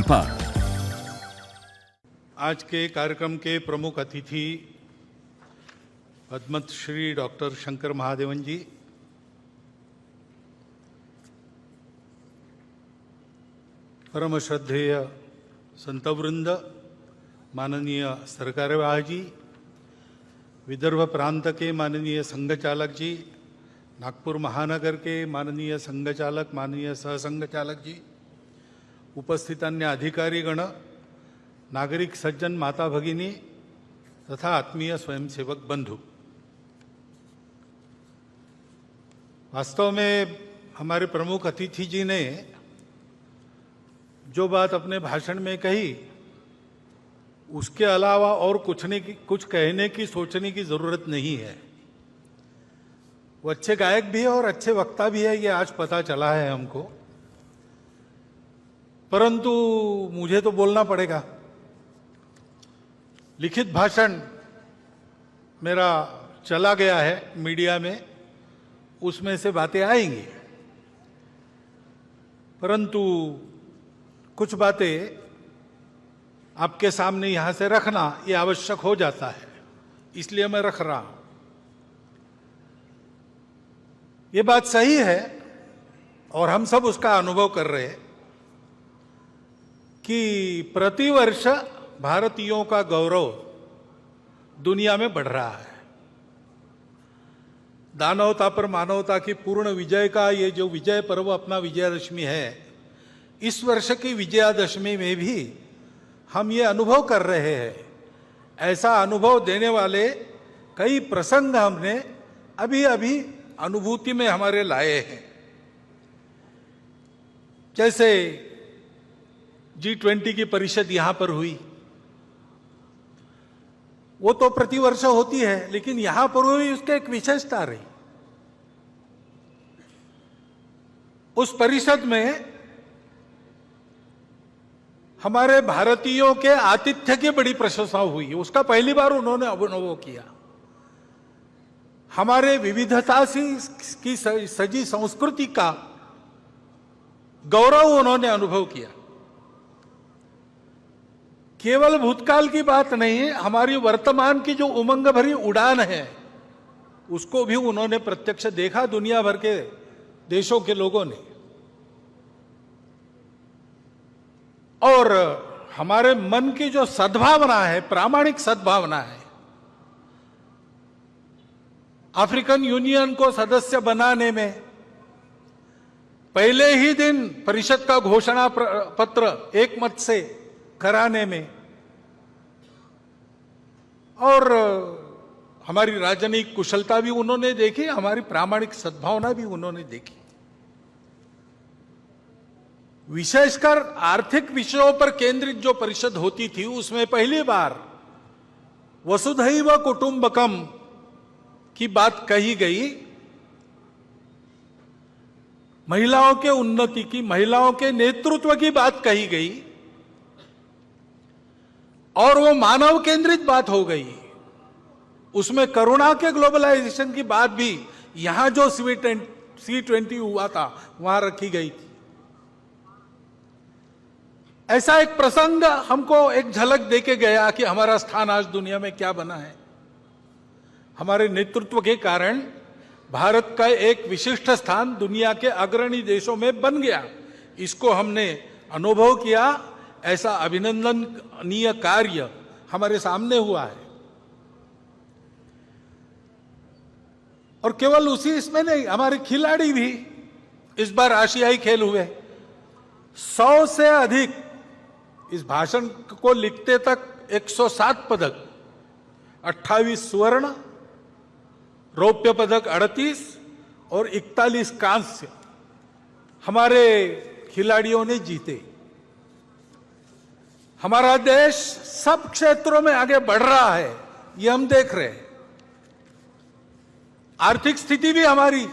भाजपा। आज के कार्यक्रम के प्रमुख अतिथि पद्मश्री डॉक्टर शंकर महादेवन जी, परम श्रद्धेय संतवृंद, माननीय सरकार्यवाह जी, विदर्भ प्रांत के माननीय संघ चालक जी, नागपुर महानगर के माननीय संघ चालक, माननीय सहसंघ चालक जी, उपस्थित अन्य अधिकारीगण, नागरिक सज्जन, माता भगिनी तथा आत्मीय स्वयंसेवक बंधु, वास्तव में हमारे प्रमुख अतिथि जी ने जो बात अपने भाषण में कही, उसके अलावा और कुछ कहने की, सोचने की जरूरत नहीं है। वो अच्छे गायक भी है और अच्छे वक्ता भी है, ये आज पता चला है हमको। परंतु मुझे तो बोलना पड़ेगा। लिखित भाषण मेरा चला गया है मीडिया में, उसमें से बातें आएंगी, परंतु कुछ बातें आपके सामने यहां से रखना ये आवश्यक हो जाता है, इसलिए मैं रख रहा हूं। ये बात सही है और हम सब उसका अनुभव कर रहे हैं कि प्रतिवर्ष भारतीयों का गौरव दुनिया में बढ़ रहा है। दानवता पर मानवता की पूर्ण विजय का ये जो विजय पर्व अपना विजयादशमी है, इस वर्ष की विजयादशमी में भी हम ये अनुभव कर रहे हैं। ऐसा अनुभव देने वाले कई प्रसंग हमने अभी अभी अनुभूति में हमारे लाए हैं। जैसे G20 की परिषद यहां पर हुई, वो तो प्रतिवर्ष होती है, लेकिन यहां पर हुई, उसके एक विशेषता रही। उस परिषद में हमारे भारतीयों के आतिथ्य की बड़ी प्रशंसा हुई, उसका पहली बार उन्होंने अनुभव किया। हमारे विविधता की सजी संस्कृति का गौरव उन्होंने अनुभव किया। केवल भूतकाल की बात नहीं, हमारी वर्तमान की जो उमंग भरी उड़ान है, उसको भी उन्होंने प्रत्यक्ष देखा, दुनिया भर के देशों के लोगों ने। और हमारे मन की जो सद्भावना है, प्रामाणिक सद्भावना है, अफ्रीकन यूनियन को सदस्य बनाने में पहले ही दिन परिषद का घोषणा पत्र एक मत से कराने में, और हमारी राजनीतिक कुशलता भी उन्होंने देखी, हमारी प्रामाणिक सद्भावना भी उन्होंने देखी। विशेषकर आर्थिक विषयों पर केंद्रित जो परिषद होती थी, उसमें पहली बार वसुधैव कुटुंबकम की बात कही गई। महिलाओं के उन्नति की, महिलाओं के नेतृत्व की बात कही गई, और वो मानव केंद्रित बात हो गई। उसमें करुणा के ग्लोबलाइजेशन की बात भी यहां जो C20 हुआ था वहां रखी गई थी। ऐसा एक प्रसंग हमको एक झलक देके गया कि हमारा स्थान आज दुनिया में क्या बना है। हमारे नेतृत्व के कारण भारत का एक विशिष्ट स्थान दुनिया के अग्रणी देशों में बन गया। इसको हमने अनुभव किया। ऐसा अभिनंदनीय कार्य हमारे सामने हुआ है। और केवल उसी इसमें नहीं, हमारे खिलाड़ी भी इस बार आशियाई खेल हुए। 100 से अधिक, इस भाषण को लिखते तक 107 पदक, 28 स्वर्ण, रौप्य पदक 38 और 41 कांस्य हमारे खिलाड़ियों ने जीते। हमारा देश सब क्षेत्रों में आगे बढ़ रहा है, ये हम देख रहे हैं। आर्थिक स्थिति भी हमारी,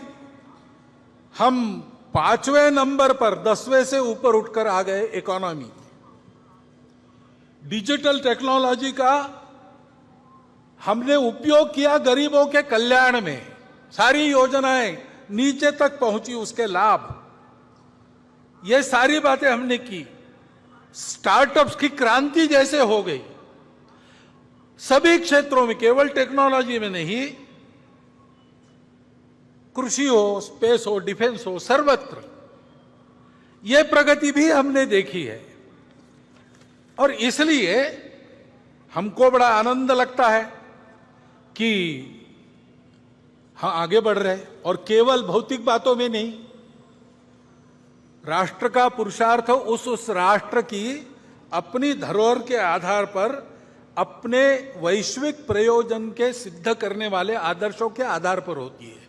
हम 5वें नंबर पर 10वें से ऊपर उठकर आ गए इकोनॉमी। डिजिटल टेक्नोलॉजी का हमने उपयोग किया गरीबों के कल्याण में, सारी योजनाएं नीचे तक पहुंची, उसके लाभ, ये सारी बातें हमने की। स्टार्टअप्स की क्रांति जैसे हो गई। सभी क्षेत्रों में, केवल टेक्नोलॉजी में नहीं, कृषि हो, स्पेस हो, डिफेंस हो, सर्वत्र यह प्रगति भी हमने देखी है। और इसलिए हमको बड़ा आनंद लगता है कि हाँ, आगे बढ़ रहे, और केवल भौतिक बातों में नहीं। राष्ट्र का पुरुषार्थ उस राष्ट्र की अपनी धरोहर के आधार पर अपने वैश्विक प्रयोजन के सिद्ध करने वाले आदर्शों के आधार पर होती है।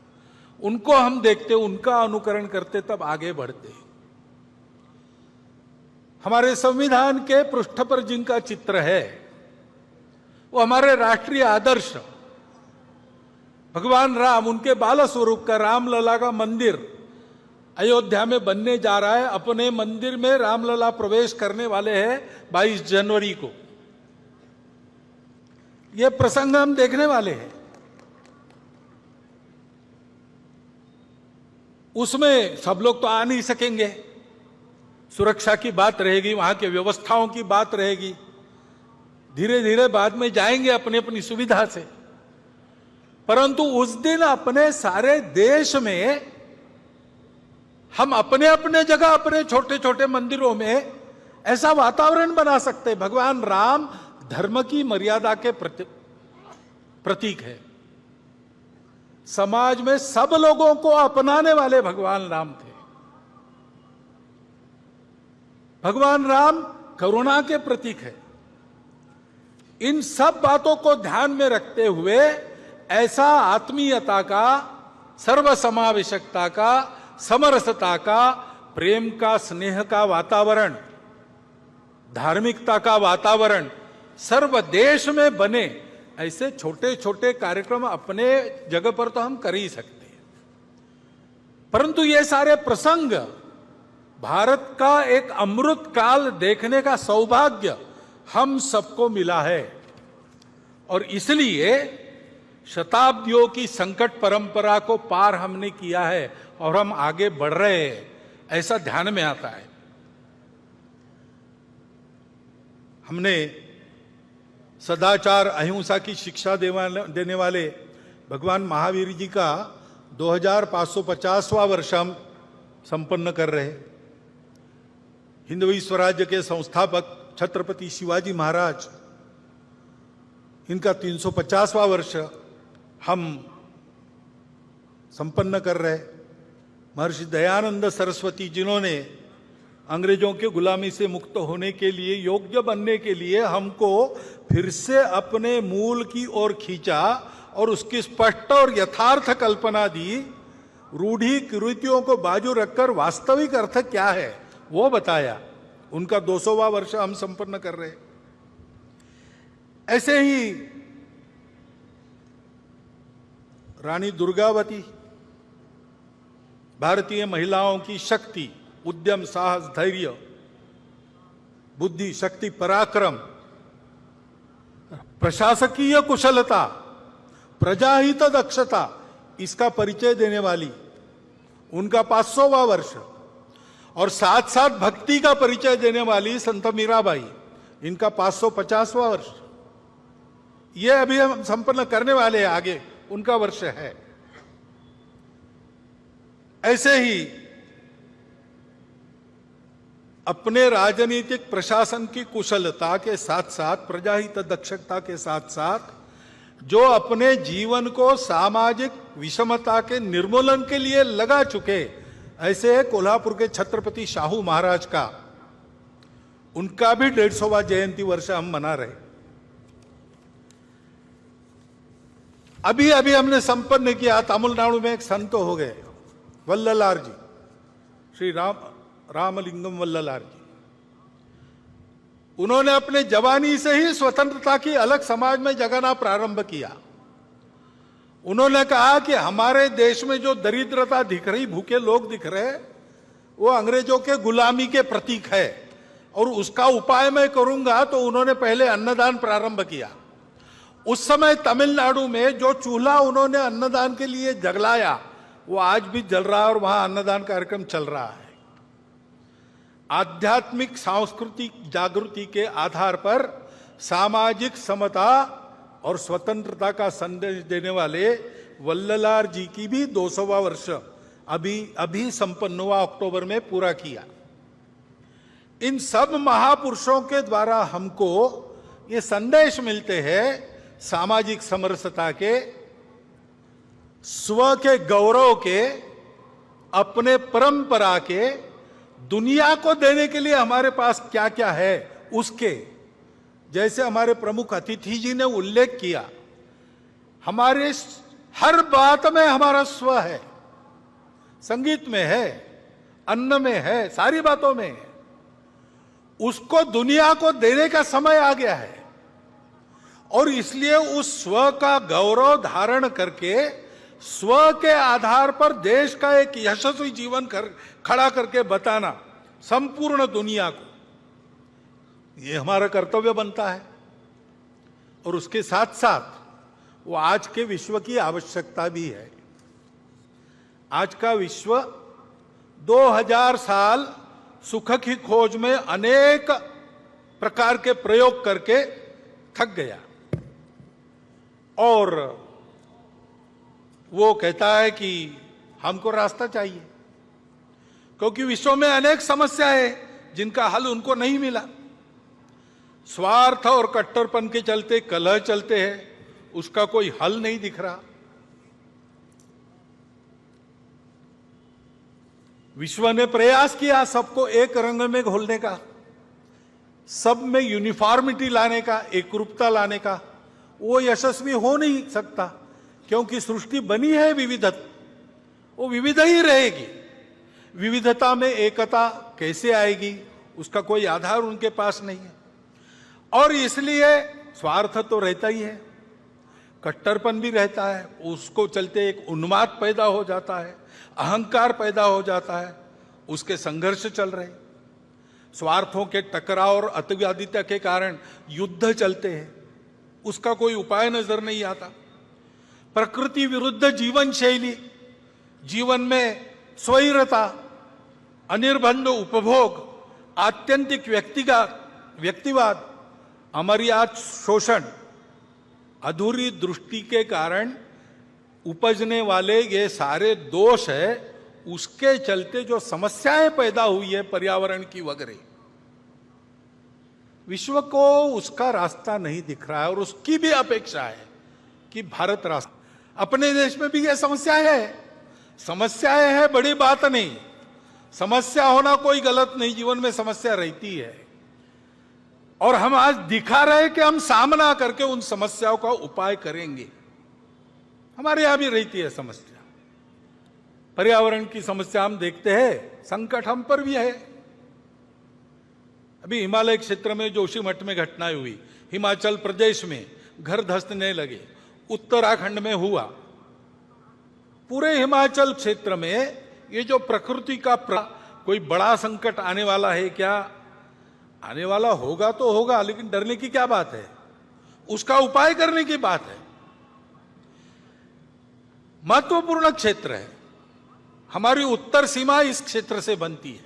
उनको हम देखते, उनका अनुकरण करते, तब आगे बढ़ते। हमारे संविधान के पृष्ठ पर जिनका चित्र है वो हमारे राष्ट्रीय आदर्श भगवान राम, उनके बाल स्वरूप का रामलला का मंदिर अयोध्या में बनने जा रहा है। अपने मंदिर में रामलला प्रवेश करने वाले हैं 22 जनवरी को। यह प्रसंग हम देखने वाले हैं। उसमें सब लोग तो आ नहीं सकेंगे, सुरक्षा की बात रहेगी, वहां के व्यवस्थाओं की बात रहेगी। धीरे धीरे बाद में जाएंगे अपनी अपनी सुविधा से। परंतु उस दिन अपने सारे देश में हम अपने अपने जगह, अपने छोटे छोटे मंदिरों में ऐसा वातावरण बना सकते हैं। भगवान राम धर्म की मर्यादा के प्रतीक है। समाज में सब लोगों को अपनाने वाले भगवान राम थे। भगवान राम करुणा के प्रतीक है। इन सब बातों को ध्यान में रखते हुए ऐसा आत्मीयता का, सर्वसमावेशकता का, समरसता का, प्रेम का, स्नेह का वातावरण, धार्मिकता का वातावरण सर्व देश में बने, ऐसे छोटे छोटे कार्यक्रम अपने जगह पर तो हम कर ही सकते हैं। परंतु ये सारे प्रसंग भारत का एक अमृत काल देखने का सौभाग्य हम सबको मिला है। और इसलिए शताब्दियों की संकट परंपरा को पार हमने किया है और हम आगे बढ़ रहे हैं, ऐसा ध्यान में आता है। हमने सदाचार, अहिंसा की शिक्षा देने वाले भगवान महावीर जी का 2550वां वर्ष हम संपन्न कर रहे हैं। हिंदवी स्वराज्य के संस्थापक छत्रपति शिवाजी महाराज, इनका 350वां वर्ष हम संपन्न कर रहे। महर्षि दयानंद सरस्वती, जिन्होंने अंग्रेजों के गुलामी से मुक्त होने के लिए, योग्य बनने के लिए हमको फिर से अपने मूल की ओर खींचा और उसकी स्पष्ट और यथार्थ कल्पना दी। रूढ़ी कुरीतियों को बाजू रखकर वास्तविक अर्थ क्या है वो बताया। उनका 200वां वर्ष हम संपन्न कर रहे। ऐसे ही रानी दुर्गावती, भारतीय महिलाओं की शक्ति, उद्यम, साहस, धैर्य, बुद्धि, शक्ति, पराक्रम, प्रशासकीय कुशलता, प्रजाहित दक्षता, इसका परिचय देने वाली, उनका 500वां वर्ष। और साथ साथ भक्ति का परिचय देने वाली संत मीराबाई, इनका 550वां वर्ष। ये अभी हम संपन्न करने वाले हैं, आगे उनका वर्ष है। ऐसे ही अपने राजनीतिक प्रशासन की कुशलता के साथ साथ, प्रजाहित दक्षता के साथ साथ, जो अपने जीवन को सामाजिक विषमता के निर्मूलन के लिए लगा चुके, ऐसे कोल्हापुर के छत्रपति शाहू महाराज का, उनका भी 150वां जयंती वर्ष हम मना रहे। अभी अभी हमने संपन्न किया, तमिलनाडु में एक संत हो गए, वल्ललार जी, श्री रामलिंगम वल्ललार जी। उन्होंने अपने जवानी से ही स्वतंत्रता की अलग समाज में जगाना प्रारंभ किया। उन्होंने कहा कि हमारे देश में जो दरिद्रता दिख रही, भूखे लोग दिख रहे, वो अंग्रेजों के गुलामी के प्रतीक है और उसका उपाय मैं करूंगा। तो उन्होंने पहले अन्नदान प्रारंभ किया। उस समय तमिलनाडु में जो चूल्हा उन्होंने अन्नदान के लिए जलाया, वो आज भी जल रहा है और वहां अन्नदान कार्यक्रम चल रहा है। आध्यात्मिक सांस्कृतिक जागृति के आधार पर सामाजिक समता और स्वतंत्रता का संदेश देने वाले वल्ललार जी की भी 200वां वर्ष अभी संपन्न हुआ, अक्टूबर में पूरा किया। इन सब महापुरुषों के द्वारा हमको ये संदेश मिलते हैं सामाजिक समरसता के, स्व के गौरव के, अपने परंपरा के, दुनिया को देने के लिए हमारे पास क्या क्या है उसके। जैसे हमारे प्रमुख अतिथि जी ने उल्लेख किया, हमारे हर बात में हमारा स्व है, संगीत में है, अन्न में है, सारी बातों में है। उसको दुनिया को देने का समय आ गया है और इसलिए उस स्व का गौरव धारण करके स्व के आधार पर देश का एक यशस्वी जीवन खड़ा करके बताना संपूर्ण दुनिया को, ये हमारा कर्तव्य बनता है। और उसके साथ साथ वो आज के विश्व की आवश्यकता भी है। आज का विश्व 2000 साल सुख की खोज में अनेक प्रकार के प्रयोग करके थक गया और वो कहता है कि हमको रास्ता चाहिए, क्योंकि विश्व में अनेक समस्याएं जिनका हल उनको नहीं मिला। स्वार्थ और कट्टरपन के चलते कलह चलते हैं, उसका कोई हल नहीं दिख रहा। विश्व ने प्रयास किया सबको एक रंग में घोलने का, सब में यूनिफॉर्मिटी लाने का, एकरूपता लाने का। वो यशस्वी हो नहीं सकता क्योंकि सृष्टि बनी है विविधता, वो विविध ही रहेगी। विविधता में एकता कैसे आएगी, उसका कोई आधार उनके पास नहीं है। और इसलिए स्वार्थ तो रहता ही है, कट्टरपन भी रहता है, उसको चलते एक उन्माद पैदा हो जाता है, अहंकार पैदा हो जाता है, उसके संघर्ष चल रहे। स्वार्थों के टकराव और अतिवादिता के कारण युद्ध चलते हैं, उसका कोई उपाय नजर नहीं आता। प्रकृति विरुद्ध जीवन शैली, जीवन में स्वैरता, अनिर्बंध उपभोग, आत्यंतिक व्यक्तिवाद, अमर्याद शोषण, अधूरी दृष्टि के कारण उपजने वाले ये सारे दोष है। उसके चलते जो समस्याएं पैदा हुई है पर्यावरण की वगैरह, विश्व को उसका रास्ता नहीं दिख रहा है और उसकी भी अपेक्षा है कि भारत रास्ता। अपने देश में भी ये समस्याएं है, बड़ी बात नहीं। समस्या होना कोई गलत नहीं, जीवन में समस्या रहती है और हम आज दिखा रहे कि हम सामना करके उन समस्याओं का उपाय करेंगे। हमारे यहां भी रहती है समस्या, पर्यावरण की समस्या हम देखते हैं, संकट हम पर भी है। अभी हिमालय क्षेत्र में जोशीमठ में घटनाएं हुई, हिमाचल प्रदेश में घर धंसने लगे, उत्तराखंड में हुआ। पूरे हिमाचल क्षेत्र में ये जो प्रकृति का कोई बड़ा संकट आने वाला है क्या? आने वाला होगा तो होगा, लेकिन डरने की क्या बात है, उसका उपाय करने की बात है। महत्वपूर्ण क्षेत्र है, हमारी उत्तर सीमा इस क्षेत्र से बनती है।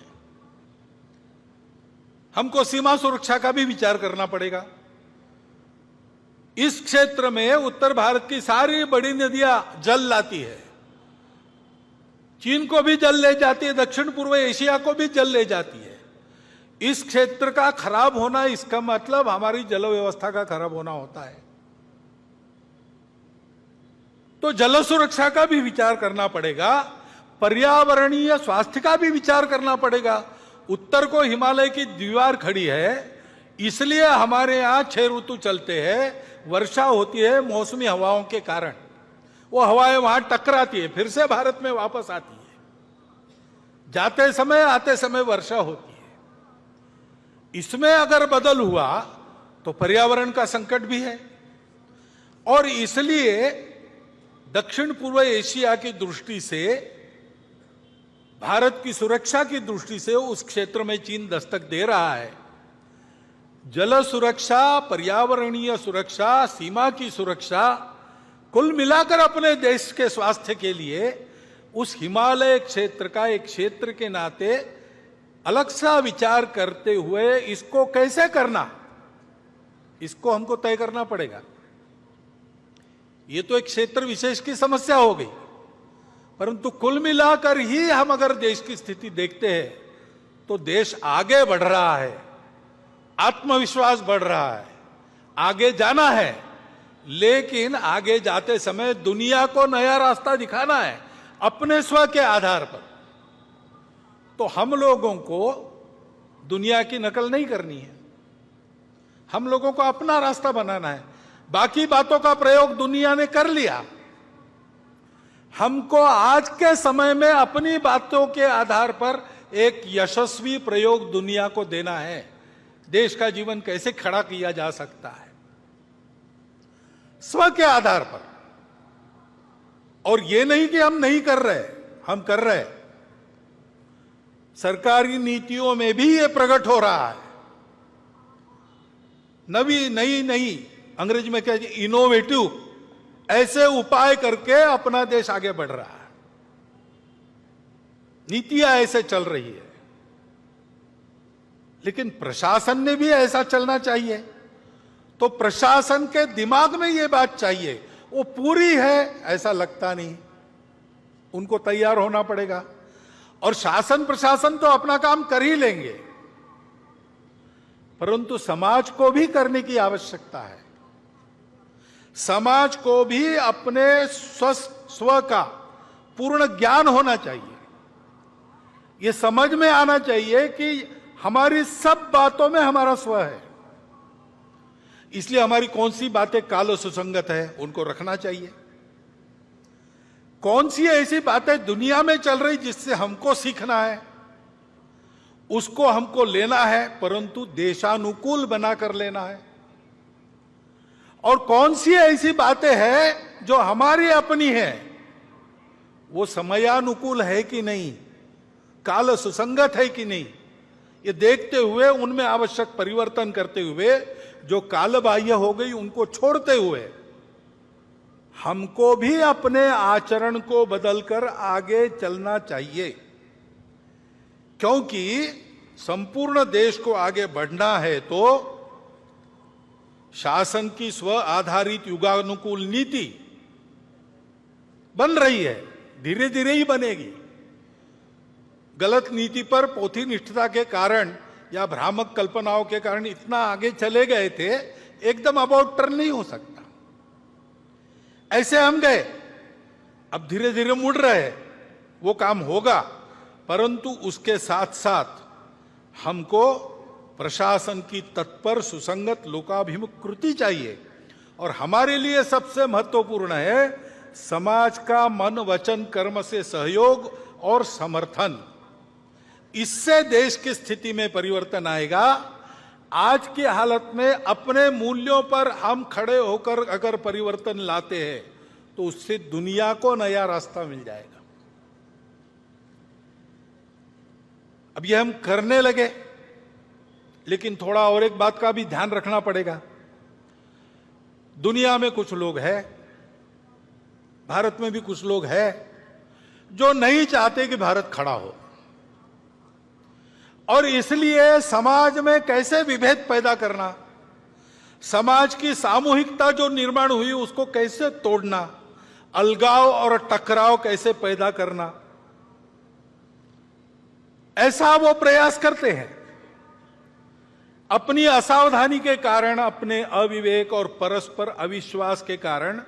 हमको सीमा सुरक्षा का भी विचार करना पड़ेगा। इस क्षेत्र में उत्तर भारत की सारी बड़ी नदियां जल लाती है, चीन को भी जल ले जाती है, दक्षिण पूर्व एशिया को भी जल ले जाती है। इस क्षेत्र का खराब होना, इसका मतलब हमारी जल व्यवस्था का खराब होना होता है। तो जल सुरक्षा का भी विचार करना पड़ेगा, पर्यावरणीय स्वास्थ्य का भी विचार करना पड़ेगा। उत्तर को हिमालय की दीवार खड़ी है, इसलिए हमारे यहां 6 ऋतु चलते हैं। वर्षा होती है मौसमी हवाओं के कारण, वो हवाएं वहां टकराती है, फिर से भारत में वापस आती है। जाते समय आते समय वर्षा होती है। इसमें अगर बदल हुआ तो पर्यावरण का संकट भी है और इसलिए दक्षिण पूर्व एशिया की दृष्टि से, भारत की सुरक्षा की दृष्टि से उस क्षेत्र में चीन दस्तक दे रहा है। जल सुरक्षा, पर्यावरणीय सुरक्षा, सीमा की सुरक्षा, कुल मिलाकर अपने देश के स्वास्थ्य के लिए उस हिमालय क्षेत्र का एक क्षेत्र के नाते अलग सा विचार करते हुए इसको कैसे करना, इसको हमको तय करना पड़ेगा। ये तो एक क्षेत्र विशेष की समस्या हो गई, परंतु कुल मिलाकर ही हम अगर देश की स्थिति देखते हैं तो देश आगे बढ़ रहा है, आत्मविश्वास बढ़ रहा है, आगे जाना है, लेकिन आगे जाते समय दुनिया को नया रास्ता दिखाना है अपने स्व के आधार पर। तो हम लोगों को दुनिया की नकल नहीं करनी है, हम लोगों को अपना रास्ता बनाना है। बाकी बातों का प्रयोग दुनिया ने कर लिया, हमको आज के समय में अपनी बातों के आधार पर एक यशस्वी प्रयोग दुनिया को देना है। देश का जीवन कैसे खड़ा किया जा सकता है स्व के आधार पर, और ये नहीं कि हम नहीं कर रहे, हम कर रहे। सरकारी नीतियों में भी ये प्रकट हो रहा है। नई अंग्रेजी में क्या, इनोवेटिव ऐसे उपाय करके अपना देश आगे बढ़ रहा है, नीतियां ऐसे चल रही है। लेकिन प्रशासन ने भी ऐसा चलना चाहिए। तो प्रशासन के दिमाग में यह बात चाहिए, वो पूरी है ऐसा लगता नहीं, उनको तैयार होना पड़ेगा। और शासन प्रशासन तो अपना काम कर ही लेंगे, परंतु समाज को भी करने की आवश्यकता है। समाज को भी अपने स्व का पूर्ण ज्ञान होना चाहिए। यह समझ में आना चाहिए कि हमारी सब बातों में हमारा स्व है, इसलिए हमारी कौन सी बातें काल सुसंगत है उनको रखना चाहिए। कौन सी ऐसी बातें दुनिया में चल रही जिससे हमको सीखना है, उसको हमको लेना है, परंतु देशानुकूल बनाकर लेना है। और कौन सी ऐसी बातें हैं जो हमारी अपनी है, वो समयानुकूल है कि नहीं, काल सुसंगत है कि नहीं, ये देखते हुए उनमें आवश्यक परिवर्तन करते हुए, जो कालबाह्य हो गई उनको छोड़ते हुए, हमको भी अपने आचरण को बदलकर आगे चलना चाहिए। क्योंकि संपूर्ण देश को आगे बढ़ना है तो शासन की स्व आधारित युगानुकूल नीति बन रही है, धीरे धीरे ही बनेगी। गलत नीति पर पोथी निष्ठता के कारण या भ्रामक कल्पनाओं के कारण इतना आगे चले गए थे, एकदम अबाउट टर्न नहीं हो सकता। ऐसे हम गए, अब धीरे धीरे मुड़ रहे, वो काम होगा, परंतु उसके साथ साथ हमको प्रशासन की तत्पर सुसंगत लोकाभिमुख कृति चाहिए। और हमारे लिए सबसे महत्वपूर्ण है समाज का मन वचन कर्म से सहयोग और समर्थन। इससे देश की स्थिति में परिवर्तन आएगा। आज की हालत में अपने मूल्यों पर हम खड़े होकर अगर परिवर्तन लाते हैं तो उससे दुनिया को नया रास्ता मिल जाएगा। अब ये हम करने लगे, लेकिन थोड़ा और एक बात का भी ध्यान रखना पड़ेगा। दुनिया में कुछ लोग हैं, भारत में भी कुछ लोग हैं जो नहीं चाहते कि भारत खड़ा हो, और इसलिए समाज में कैसे विभेद पैदा करना, समाज की सामूहिकता जो निर्माण हुई उसको कैसे तोड़ना, अलगाव और टकराव कैसे पैदा करना, ऐसा वो प्रयास करते हैं। अपनी असावधानी के कारण, अपने अविवेक और परस्पर अविश्वास के कारण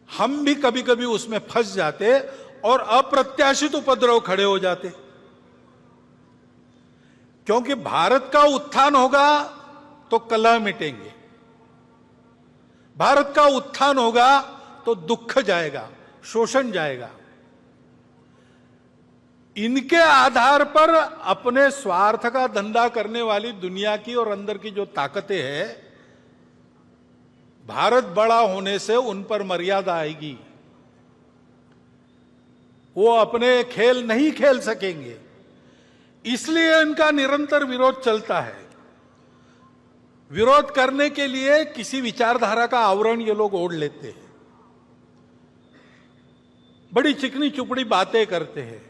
हम भी कभी कभी उसमें फंस जाते और अप्रत्याशित उपद्रव खड़े हो जाते। क्योंकि भारत का उत्थान होगा तो कलह मिटेंगे, भारत का उत्थान होगा तो दुख जाएगा, शोषण जाएगा। इनके आधार पर अपने स्वार्थ का धंधा करने वाली दुनिया की और अंदर की जो ताकतें हैं, भारत बड़ा होने से उन पर मर्यादा आएगी, वो अपने खेल नहीं खेल सकेंगे। इसलिए इनका निरंतर विरोध चलता है। विरोध करने के लिए किसी विचारधारा का आवरण ये लोग ओढ़ लेते हैं, बड़ी चिकनी चुपड़ी बातें करते हैं,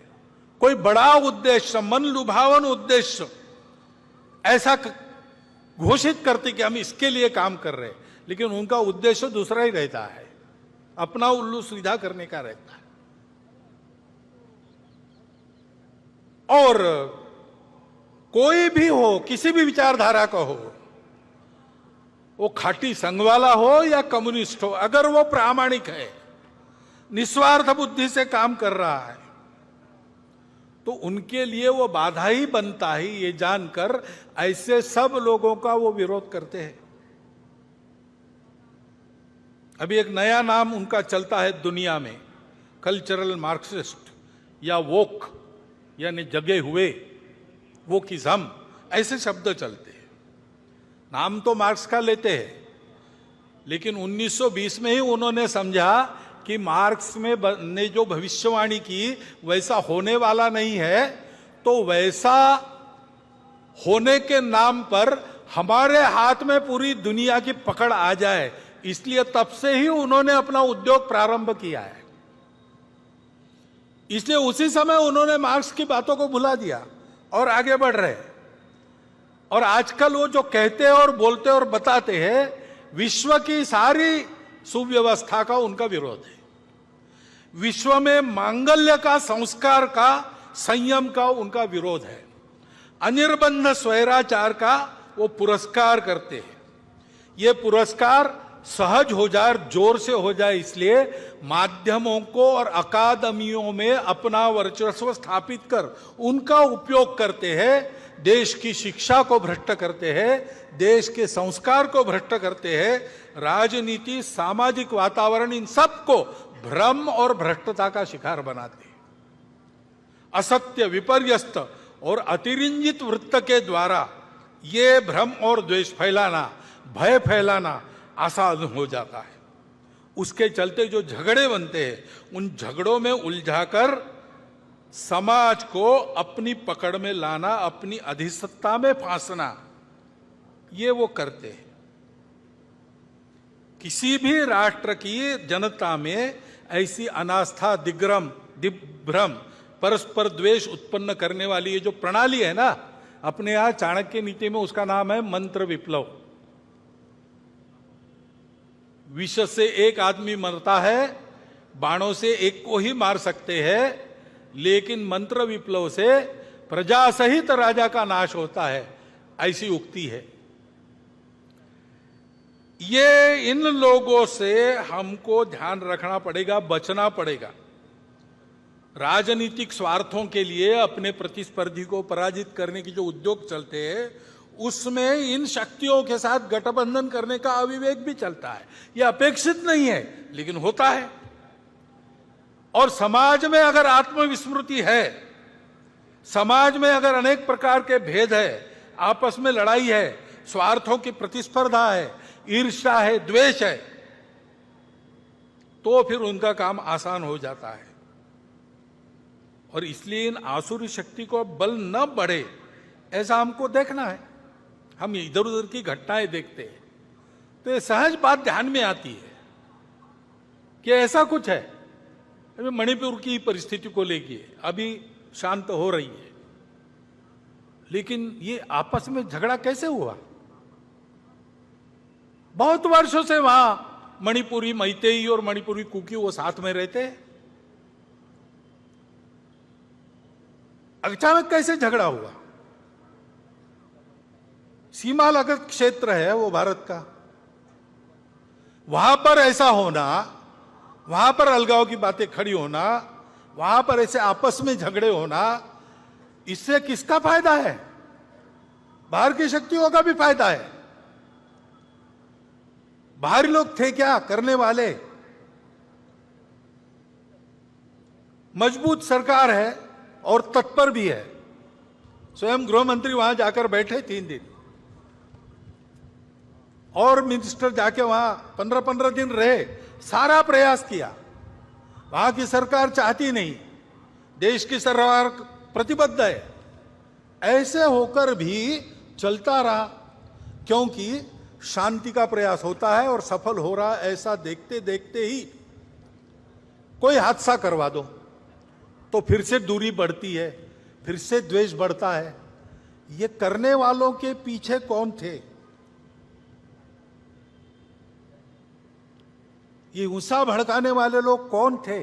कोई बड़ा उद्देश्य, मन लुभावन उद्देश्य ऐसा घोषित करते कि हम इसके लिए काम कर रहे हैं, लेकिन उनका उद्देश्य दूसरा ही रहता है, अपना उल्लू सीधा करने का रहता है। और कोई भी हो, किसी भी विचारधारा का हो, वो खाटी संघ वाला हो या कम्युनिस्ट हो, अगर वो प्रामाणिक है, निस्वार्थ बुद्धि से काम कर रहा है, तो उनके लिए वो बाधा ही बनता है। ये जानकर ऐसे सब लोगों का वो विरोध करते हैं। अभी एक नया नाम उनका चलता है दुनिया में, कल्चरल मार्क्सिस्ट या वोक, यानी जगे हुए, वोकिज्म, ऐसे शब्द चलते हैं। नाम तो मार्क्स का लेते हैं, लेकिन 1920 में ही उन्होंने समझा कि मार्क्स में ने जो भविष्यवाणी की वैसा होने वाला नहीं है, तो वैसा होने के नाम पर हमारे हाथ में पूरी दुनिया की पकड़ आ जाए, इसलिए तब से ही उन्होंने अपना उद्योग प्रारंभ किया है। इसलिए उसी समय उन्होंने मार्क्स की बातों को भुला दिया और आगे बढ़ रहे। और आजकल वो जो कहते हैं और बोलते और बताते हैं, विश्व की सारी सुव्यवस्था का उनका विरोध है। विश्व में मांगल्य का, संस्कार का, संयम का उनका विरोध है। अनिर्बंध स्वैराचार का वो पुरस्कार करते हैं। ये पुरस्कार सहज हो जाए, जोर से हो जाए, इसलिए माध्यमों को और अकादमियों में अपना वर्चस्व स्थापित कर उनका उपयोग करते हैं। देश की शिक्षा को भ्रष्ट करते हैं, देश के संस्कार को भ्रष्ट करते हैं, राजनीति, सामाजिक वातावरण, इन सब को भ्रम और भ्रष्टता का शिकार बनाते हैं। असत्य, विपर्यस्त और अतिरंजित वृत्त के द्वारा ये भ्रम और द्वेष फैलाना, भय फैलाना आसान हो जाता है। उसके चलते जो झगड़े बनते हैं, उन झगड़ों में उलझाकर समाज को अपनी पकड़ में लाना, अपनी अधिसत्ता में फांसना, ये वो करते हैं। किसी भी राष्ट्र की जनता में ऐसी अनास्था, दिग्भ्रम, परस्पर द्वेष उत्पन्न करने वाली ये जो प्रणाली है ना, अपने यहां चाणक्य नीति में उसका नाम है मंत्र विप्लव। विष से एक आदमी मरता है, बाणों से एक को ही मार सकते हैं, लेकिन मंत्र विप्लव से प्रजा सहित राजा का नाश होता है, ऐसी उक्ति है। ये इन लोगों से हमको ध्यान रखना पड़ेगा, बचना पड़ेगा। राजनीतिक स्वार्थों के लिए अपने प्रतिस्पर्धी को पराजित करने की जो उद्योग चलते हैं, उसमें इन शक्तियों के साथ गठबंधन करने का अविवेक भी चलता है। यह अपेक्षित नहीं है, लेकिन होता है। और समाज में अगर आत्मविस्मृति है, समाज में अगर अनेक प्रकार के भेद है, आपस में लड़ाई है, स्वार्थों की प्रतिस्पर्धा है, ईर्ष्या है, द्वेष है, तो फिर उनका काम आसान हो जाता है। और इसलिए इन आसुरी शक्ति को बल न बढ़े, ऐसा हमको देखना है। हम इधर उधर की घटनाएं देखते हैं तो ये सहज बात ध्यान में आती है कि ऐसा कुछ है। अभी मणिपुर की परिस्थिति को लेकर अभी शांत हो रही है, लेकिन ये आपस में झगड़ा कैसे हुआ? बहुत वर्षों से वहां मणिपुरी मैतेई और मणिपुरी कुकी वो साथ में रहते हैं, अचानक कैसे झगड़ा हुआ? सीमा लगत क्षेत्र है वो भारत का, वहां पर ऐसा होना, वहां पर अलगाव की बातें खड़ी होना, वहां पर ऐसे आपस में झगड़े होना, इससे किसका फायदा है? बाहर की शक्तियों का भी फायदा है। बाहरी लोग थे क्या करने वाले? मजबूत सरकार है और तत्पर भी है। स्वयं गृह मंत्री वहां जाकर बैठे 3 दिन, और मिनिस्टर जाके वहां 15-15 दिन रहे, सारा प्रयास किया। वहां की सरकार चाहती नहीं, देश की सरकार प्रतिबद्ध है। ऐसे होकर भी चलता रहा, क्योंकि शांति का प्रयास होता है और सफल हो रहा, ऐसा देखते देखते ही कोई हादसा करवा दो, तो फिर से दूरी बढ़ती है, फिर से द्वेष बढ़ता है। ये करने वालों के पीछे कौन थे? ये गुस्सा भड़काने वाले लोग कौन थे?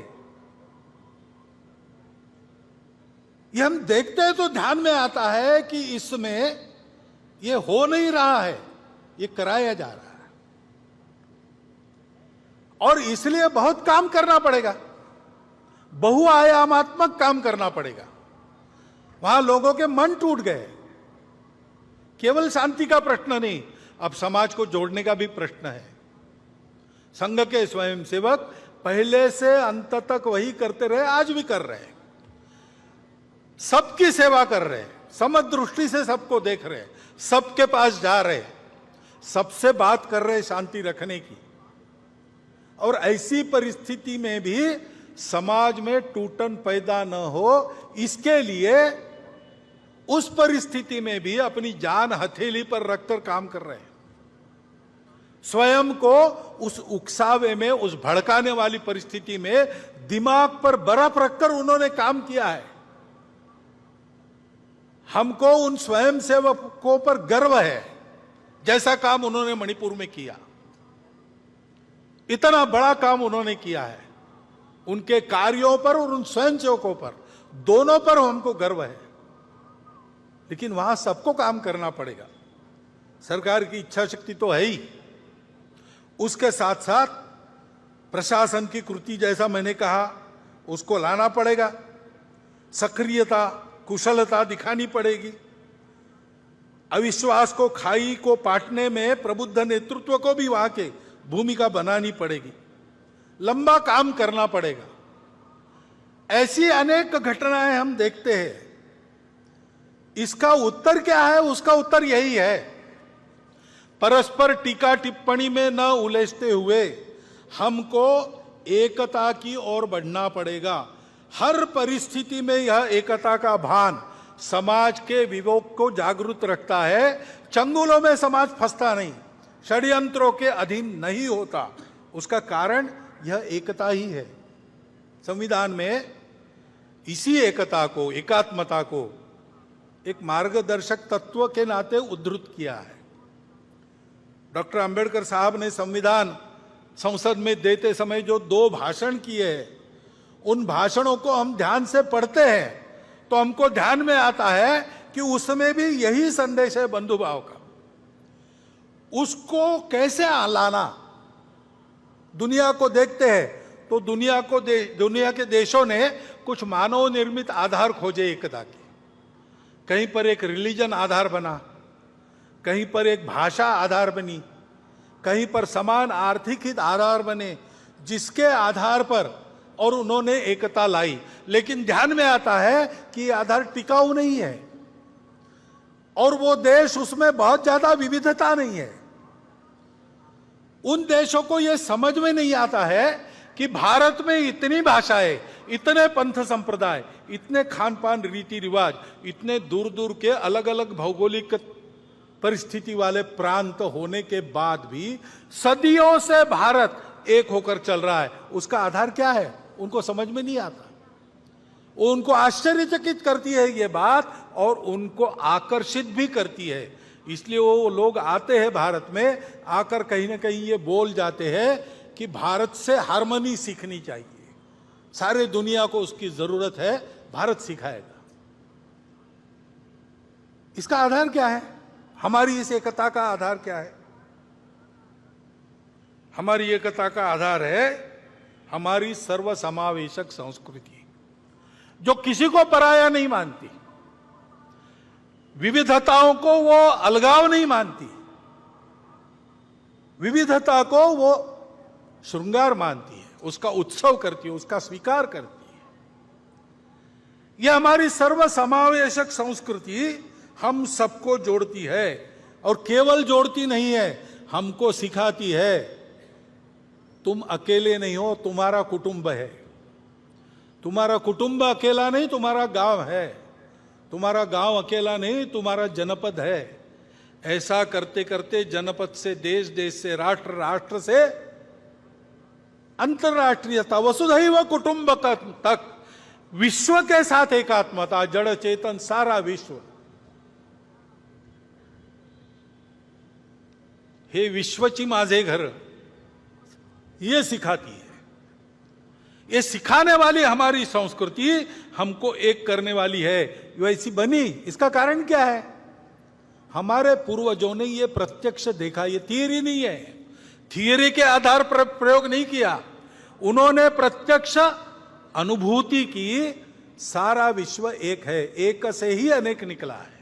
ये हम देखते हैं तो ध्यान में आता है कि इसमें ये हो नहीं रहा है, ये कराया जा रहा है, और इसलिए बहुत काम करना पड़ेगा, बहुआयामात्मक काम करना पड़ेगा। वहां लोगों के मन टूट गए। केवल शांति का प्रश्न नहीं, अब समाज को जोड़ने का भी प्रश्न है। संघ के स्वयंसेवक पहले से अंत तक वही करते रहे, आज भी कर रहे हैं। सबकी सेवा कर रहे हैं, समदृष्टि से सबको देख रहे हैं, सबके पास जा रहे हैं, सबसे बात कर रहे हैं शांति रखने की। और ऐसी परिस्थिति में भी समाज में टूटन पैदा न हो, इसके लिए उस परिस्थिति में भी अपनी जान हथेली पर रखकर काम कर रहे हैं। स्वयं को उस उकसावे में, उस भड़काने वाली परिस्थिति में दिमाग पर बर्फ रखकर उन्होंने काम किया है। हमको उन स्वयंसेवकों पर गर्व है, जैसा काम उन्होंने मणिपुर में किया। इतना बड़ा काम उन्होंने किया है। उनके कार्यों पर और उन स्वयंसेवकों पर, दोनों पर हमको गर्व है। लेकिन वहां सबको काम करना पड़ेगा। सरकार की इच्छा शक्ति तो है ही, उसके साथ साथ प्रशासन की कृति, जैसा मैंने कहा, उसको लाना पड़ेगा। सक्रियता, कुशलता दिखानी पड़ेगी। अविश्वास को, खाई को पाटने में प्रबुद्ध नेतृत्व को भी वहां के भूमिका बनानी पड़ेगी। लंबा काम करना पड़ेगा। ऐसी अनेक घटनाएं हम देखते हैं। इसका उत्तर क्या है? उसका उत्तर यही है, परस्पर टीका टिप्पणी में न उलझते हुए हमको एकता की ओर बढ़ना पड़ेगा। हर परिस्थिति में यह एकता का भान समाज के विवेक को जागरूक रखता है। चंगुलों में समाज फंसता नहीं, षड्यंत्रों के अधीन नहीं होता। उसका कारण यह एकता ही है। संविधान में इसी एकता को, एकात्मता को एक मार्गदर्शक तत्व के नाते उद्धृत किया है। डॉक्टर अंबेडकर साहब ने संविधान संसद में देते समय जो 2 भाषण किए हैं, उन भाषणों को हम ध्यान से पढ़ते हैं तो हमको ध्यान में आता है कि उसमें भी यही संदेश है बंधुभाव का। उसको कैसे लाना? दुनिया को देखते हैं तो दुनिया के देशों ने कुछ मानव निर्मित आधार खोजे एकता के। कहीं पर एक रिलीजन आधार बना, कहीं पर एक भाषा आधार बनी, कहीं पर समान आर्थिक हित आधार बने, जिसके आधार पर और उन्होंने एकता लाई। लेकिन ध्यान में आता है कि ये आधार टिकाऊ नहीं है, और वो देश, उसमें बहुत ज्यादा विविधता नहीं है। उन देशों को यह समझ में नहीं आता है कि भारत में इतनी भाषाएं, इतने पंथ संप्रदाय, इतने खान पान रीति रिवाज, इतने दूर दूर के अलग अलग भौगोलिक परिस्थिति वाले प्रांत होने के बाद भी सदियों से भारत एक होकर चल रहा है। उसका आधार क्या है? उनको समझ में नहीं आता। उनको आश्चर्यचकित करती है ये बात, और उनको आकर्षित भी करती है। इसलिए वो लोग आते हैं भारत में, आकर कहीं ना कहीं ये बोल जाते हैं कि भारत से हार्मनी सीखनी चाहिए, सारे दुनिया को उसकी जरूरत है, भारत सिखाएगा। इसका आधार क्या है? हमारी इस एकता का आधार क्या है? हमारी एकता का आधार है हमारी सर्वसमावेशक संस्कृति, जो किसी को पराया नहीं मानती, विविधताओं को वो अलगाव नहीं मानती, विविधता को वो श्रृंगार मानती है, उसका उत्सव करती है, उसका स्वीकार करती है। यह हमारी सर्वसमावेशक संस्कृति हम सबको जोड़ती है, और केवल जोड़ती नहीं है, हमको सिखाती है तुम अकेले नहीं हो, तुम्हारा कुटुंब है। तुम्हारा कुटुंब अकेला नहीं, तुम्हारा गांव है। तुम्हारा गांव अकेला नहीं, तुम्हारा जनपद है। ऐसा करते करते जनपद से देश, देश से राष्ट्र, राष्ट्र से अंतर्राष्ट्रीयता, वसुधैव कुटुंबकम तक विश्व के साथ एकात्मता, जड़ चेतन सारा विश्व, हे विश्वची माझे घर, ये सिखाती है। ये सिखाने वाली हमारी संस्कृति हमको एक करने वाली है, वैसी बनी। इसका कारण क्या है? हमारे पूर्वजों ने ये प्रत्यक्ष देखा, ये थियरी नहीं है, थियरी के आधार पर प्रयोग नहीं किया, उन्होंने प्रत्यक्ष अनुभूति की। सारा विश्व एक है, एक से ही अनेक निकला है।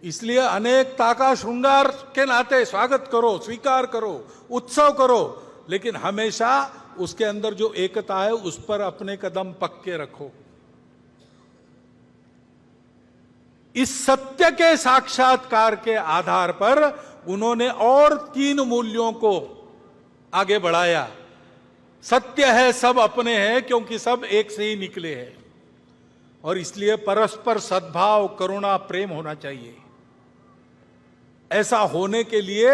इसलिए अनेकता का श्रृंगार के नाते स्वागत करो, स्वीकार करो, उत्सव करो, लेकिन हमेशा उसके अंदर जो एकता है उस पर अपने कदम पक्के रखो। इस सत्य के साक्षात्कार के आधार पर उन्होंने और 3 मूल्यों को आगे बढ़ाया। सत्य है सब अपने हैं, क्योंकि सब एक से ही निकले हैं, और इसलिए परस्पर सद्भाव, करुणा, प्रेम होना चाहिए। ऐसा होने के लिए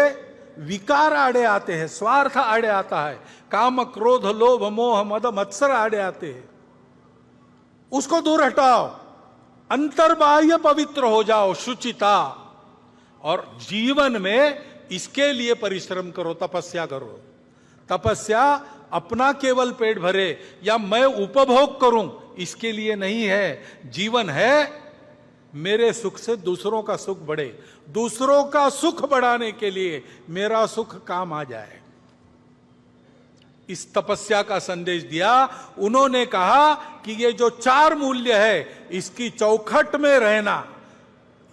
विकार आड़े आते हैं, स्वार्थ आड़े आता है, काम, क्रोध, लोभ, मोह, मद, मत्सर आड़े आते हैं। उसको दूर हटाओ, अंतर्बाह्य पवित्र हो जाओ, शुचिता, और जीवन में इसके लिए परिश्रम करो, तपस्या करो। तपस्या अपना केवल पेट भरे या मैं उपभोग करूं, इसके लिए नहीं है। जीवन है मेरे सुख से दूसरों का सुख बढ़े, दूसरों का सुख बढ़ाने के लिए मेरा सुख काम आ जाए। इस तपस्या का संदेश दिया। उन्होंने कहा कि ये जो 4 मूल्य है, इसकी चौखट में रहना,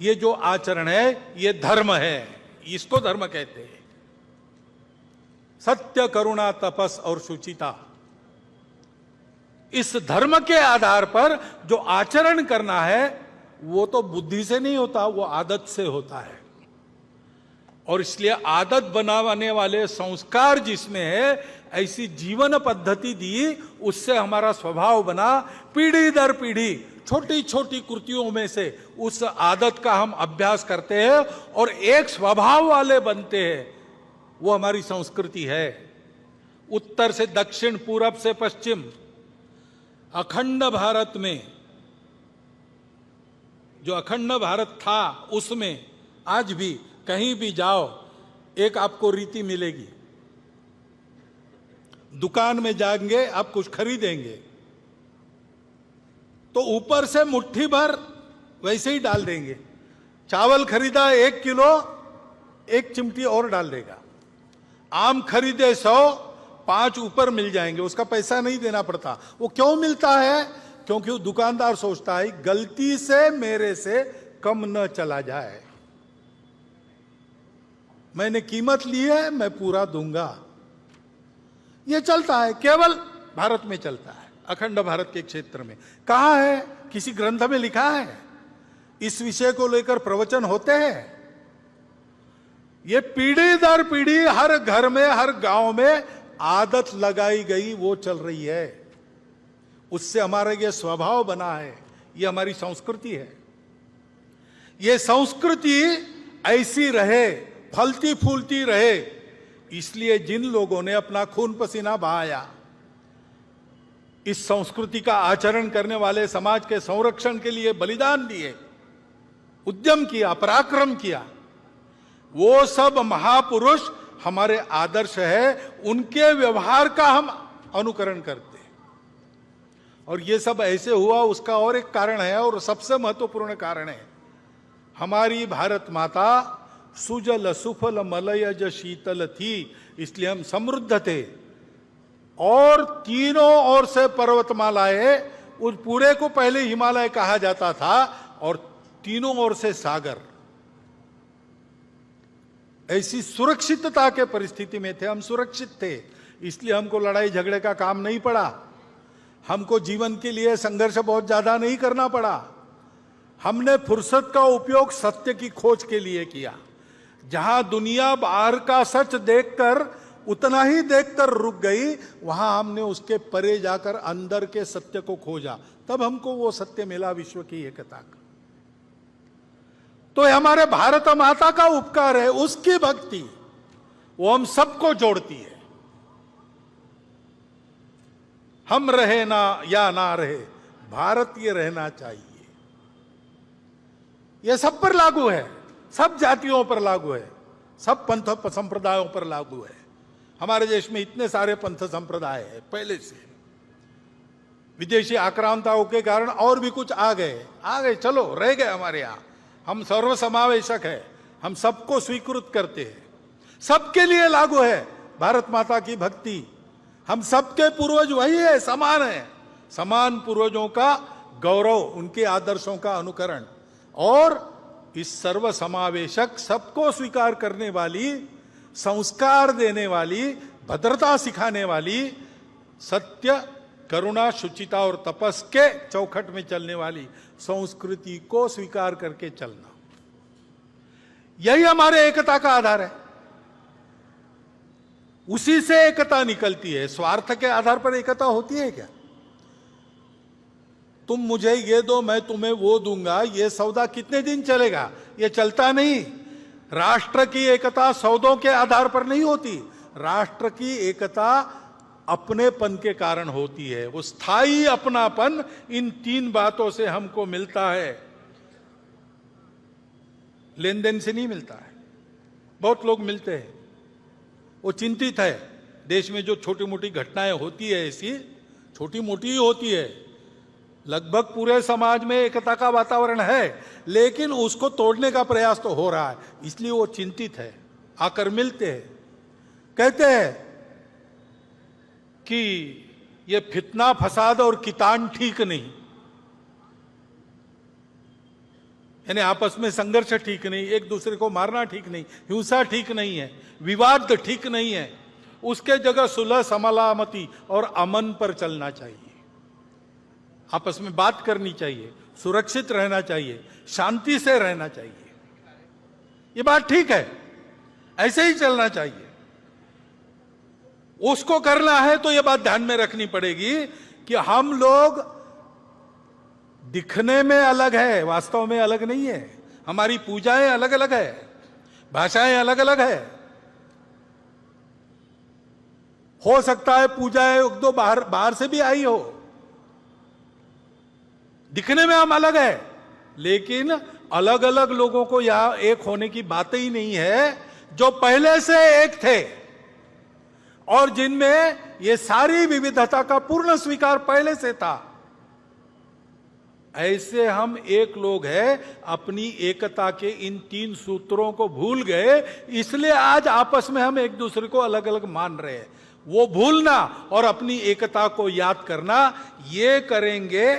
ये जो आचरण है, ये धर्म है। इसको धर्म कहते हैं। सत्य, करुणा, तपस और शुचिता। इस धर्म के आधार पर जो आचरण करना है वो तो बुद्धि से नहीं होता, वो आदत से होता है। और इसलिए आदत बनाने वाले संस्कार जिसमें है, ऐसी जीवन पद्धति दी, उससे हमारा स्वभाव बना। पीढ़ी दर पीढ़ी छोटी छोटी कृतियों में से उस आदत का हम अभ्यास करते हैं और एक स्वभाव वाले बनते हैं। वो हमारी संस्कृति है। उत्तर से दक्षिण, पूरब से पश्चिम, अखंड भारत में, जो अखंड भारत था उसमें आज भी कहीं भी जाओ एक आपको रीति मिलेगी। दुकान में जाएंगे, आप कुछ खरीदेंगे तो ऊपर से मुट्ठी भर वैसे ही डाल देंगे। चावल खरीदा 1 किलो, 1 चिमटी और डाल देगा। आम खरीदे 100, 5 ऊपर मिल जाएंगे, उसका पैसा नहीं देना पड़ता। वो क्यों मिलता है? क्योंकि वो दुकानदार सोचता है गलती से मेरे से कम न चला जाए, मैंने कीमत ली है, मैं पूरा दूंगा। ये चलता है, केवल भारत में चलता है, अखंड भारत के क्षेत्र में। कहां है? किसी ग्रंथ में लिखा है? इस विषय को लेकर प्रवचन होते हैं? ये पीढ़ी दर पीढ़ी हर घर में, हर गांव में आदत लगाई गई, वो चल रही है। उससे हमारा ये स्वभाव बना है, ये हमारी संस्कृति है। ये संस्कृति ऐसी रहे, फलती फूलती रहे, इसलिए जिन लोगों ने अपना खून पसीना बहाया, इस संस्कृति का आचरण करने वाले समाज के संरक्षण के लिए बलिदान दिए, उद्यम किया, पराक्रम किया, वो सब महापुरुष हमारे आदर्श है। उनके व्यवहार का हम अनुकरण करते हैं। और ये सब ऐसे हुआ, उसका और एक कारण है, और सबसे महत्वपूर्ण कारण है, हमारी भारत माता सुजल सुफल मलयज शीतल थी, इसलिए हम समृद्ध थे। और तीनों ओर से पर्वतमालाएं, उस पूरे को पहले हिमालय कहा जाता था, और तीनों ओर से सागर। ऐसी सुरक्षितता के परिस्थिति में थे, हम सुरक्षित थे, इसलिए हमको लड़ाई झगड़े का काम नहीं पड़ा, हमको जीवन के लिए संघर्ष बहुत ज्यादा नहीं करना पड़ा। हमने फुर्सत का उपयोग सत्य की खोज के लिए किया। जहां दुनिया बाहर का सच देखकर, उतना ही देखकर रुक गई, वहां हमने उसके परे जाकर अंदर के सत्य को खोजा, तब हमको वो सत्य मिला, विश्व की एकता का। तो हमारे भारत माता का उपकार है, उसकी भक्ति, वो हम सबको जोड़ती है। हम रहे ना या ना रहे, भारतीय रहना चाहिए। यह सब पर लागू है, सब जातियों पर लागू है, सब पंथ संप्रदायों पर लागू है। हमारे देश में इतने सारे पंथ संप्रदाय है पहले से, विदेशी आक्रांताओं के कारण और भी कुछ आ गए, चलो रह गए हमारे यहां। हम सर्वसमावेशक है, हम सबको स्वीकृत करते हैं, सबके लिए लागू है भारत माता की भक्ति। हम सबके पूर्वज वही है, समान है, समान पूर्वजों का गौरव, उनके आदर्शों का अनुकरण, और इस सर्वसमावेशक सबको स्वीकार करने वाली, संस्कार देने वाली, भद्रता सिखाने वाली, सत्य, करुणा, शुचिता और तपस के चौखट में चलने वाली संस्कृति को स्वीकार करके चलना, यही हमारे एकता का आधार है। उसी से एकता निकलती है। स्वार्थ के आधार पर एकता होती है क्या? तुम मुझे ये दो, मैं तुम्हें वो दूंगा, ये सौदा कितने दिन चलेगा? ये चलता नहीं। राष्ट्र की एकता सौदों के आधार पर नहीं होती। राष्ट्र की एकता अपनेपन के कारण होती है। वो स्थायी अपनापन इन तीन बातों से हमको मिलता है, लेन देन से नहीं मिलता है। बहुत लोग मिलते हैं, वो चिंतित है। देश में जो छोटी मोटी घटनाएं होती है, ऐसी छोटी मोटी ही होती है, लगभग पूरे समाज में एकता का वातावरण है, लेकिन उसको तोड़ने का प्रयास तो हो रहा है, इसलिए वो चिंतित है। आकर मिलते हैं, कहते हैं कि ये फितना फसाद और कितान ठीक नहीं, यानी आपस में संघर्ष ठीक नहीं, एक दूसरे को मारना ठीक नहीं, हिंसा ठीक नहीं है, विवाद ठीक नहीं है। उसके जगह सुलह, समलामती और अमन पर चलना चाहिए। आपस में बात करनी चाहिए, सुरक्षित रहना चाहिए, शांति से रहना चाहिए। ये बात ठीक है, ऐसे ही चलना चाहिए। उसको करना है तो ये बात ध्यान में रखनी पड़ेगी कि हम लोग दिखने में अलग है, वास्तव में अलग नहीं है। हमारी पूजाएं अलग अलग है, भाषाएं अलग अलग है। हो सकता है पूजाएं एक दो बाहर से भी आई हो, दिखने में हम अलग है, लेकिन अलग अलग लोगों को यहां एक होने की बात ही नहीं है, जो पहले से एक थे और जिनमें ये सारी विविधता का पूर्ण स्वीकार पहले से था। ऐसे हम एक लोग हैं, अपनी एकता के इन तीन सूत्रों को भूल गए, इसलिए आज आपस में हम एक दूसरे को अलग अलग मान रहे हैं। वो भूलना और अपनी एकता को याद करना, ये करेंगे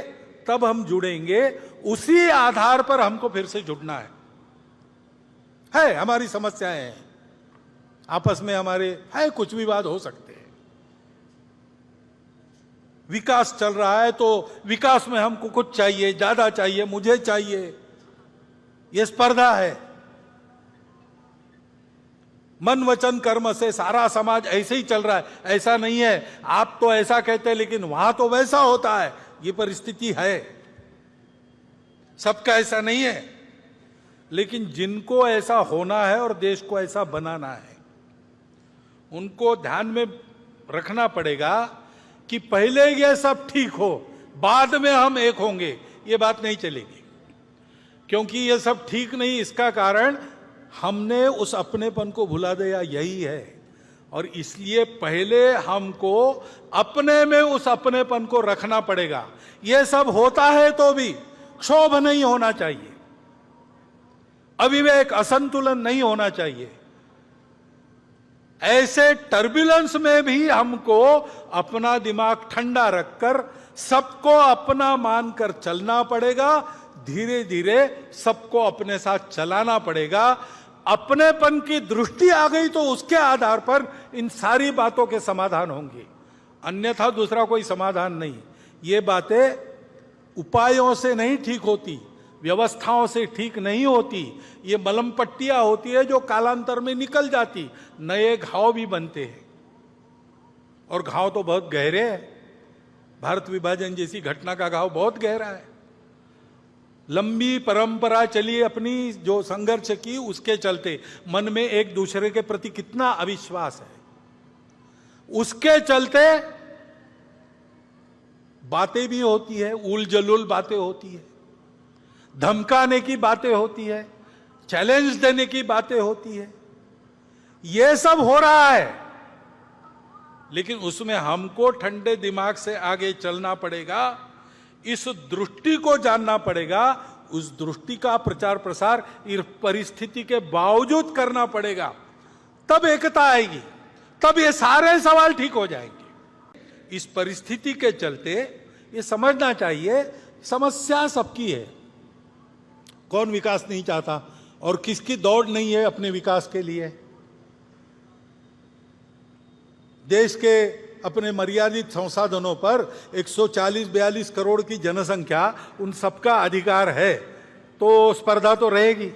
तब हम जुड़ेंगे। उसी आधार पर हमको फिर से जुड़ना है। हमारी समस्याएं हैं, आपस में हमारे है कुछ विवाद हो सकते हैं। विकास चल रहा है तो विकास में हमको कुछ चाहिए, ज्यादा चाहिए, मुझे चाहिए, यह स्पर्धा है। मन वचन कर्म से सारा समाज ऐसे ही चल रहा है, ऐसा नहीं है। आप तो ऐसा कहते हैं लेकिन वहां तो वैसा होता है, ये परिस्थिति है। सबका ऐसा नहीं है, लेकिन जिनको ऐसा होना है और देश को ऐसा बनाना है, उनको ध्यान में रखना पड़ेगा कि पहले ये सब ठीक हो, बाद में हम एक होंगे, ये बात नहीं चलेगी। क्योंकि ये सब ठीक नहीं, इसका कारण हमने उस अपनेपन को भुला दिया, यही है। और इसलिए पहले हमको अपने में उस अपनेपन को रखना पड़ेगा। ये सब होता है तो भी क्षोभ नहीं होना चाहिए, अविवेक, असंतुलन नहीं होना चाहिए। ऐसे टर्बुलेंस में भी हमको अपना दिमाग ठंडा रखकर सबको अपना मानकर चलना पड़ेगा। धीरे धीरे सबको अपने साथ चलाना पड़ेगा। अपनेपन की दृष्टि आ गई तो उसके आधार पर इन सारी बातों के समाधान होंगे, अन्यथा दूसरा कोई समाधान नहीं। ये बातें उपायों से नहीं ठीक होती, व्यवस्थाओं से ठीक नहीं होती। ये मलम पट्टियां होती है जो कालांतर में निकल जाती, नए घाव भी बनते हैं, और घाव तो बहुत गहरे हैं। भारत विभाजन जैसी घटना का घाव बहुत गहरा है। लंबी परंपरा चली अपनी जो संघर्ष की, उसके चलते मन में एक दूसरे के प्रति कितना अविश्वास है, उसके चलते बातें भी होती है, उल जलूल बातें होती है, धमकाने की बातें होती है, चैलेंज देने की बातें होती है, ये सब हो रहा है। लेकिन उसमें हमको ठंडे दिमाग से आगे चलना पड़ेगा, इस दृष्टि को जानना पड़ेगा, उस दृष्टि का प्रचार प्रसार इस परिस्थिति के बावजूद करना पड़ेगा, तब एकता आएगी, तब ये सारे सवाल ठीक हो जाएंगे। इस परिस्थिति के चलते ये समझना चाहिए, समस्या सबकी है। कौन विकास नहीं चाहता और किसकी दौड़ नहीं है अपने विकास के लिए। देश के अपने मर्यादित संसाधनों पर 140-42 करोड़ की जनसंख्या, उन सबका अधिकार है, तो स्पर्धा तो रहेगी।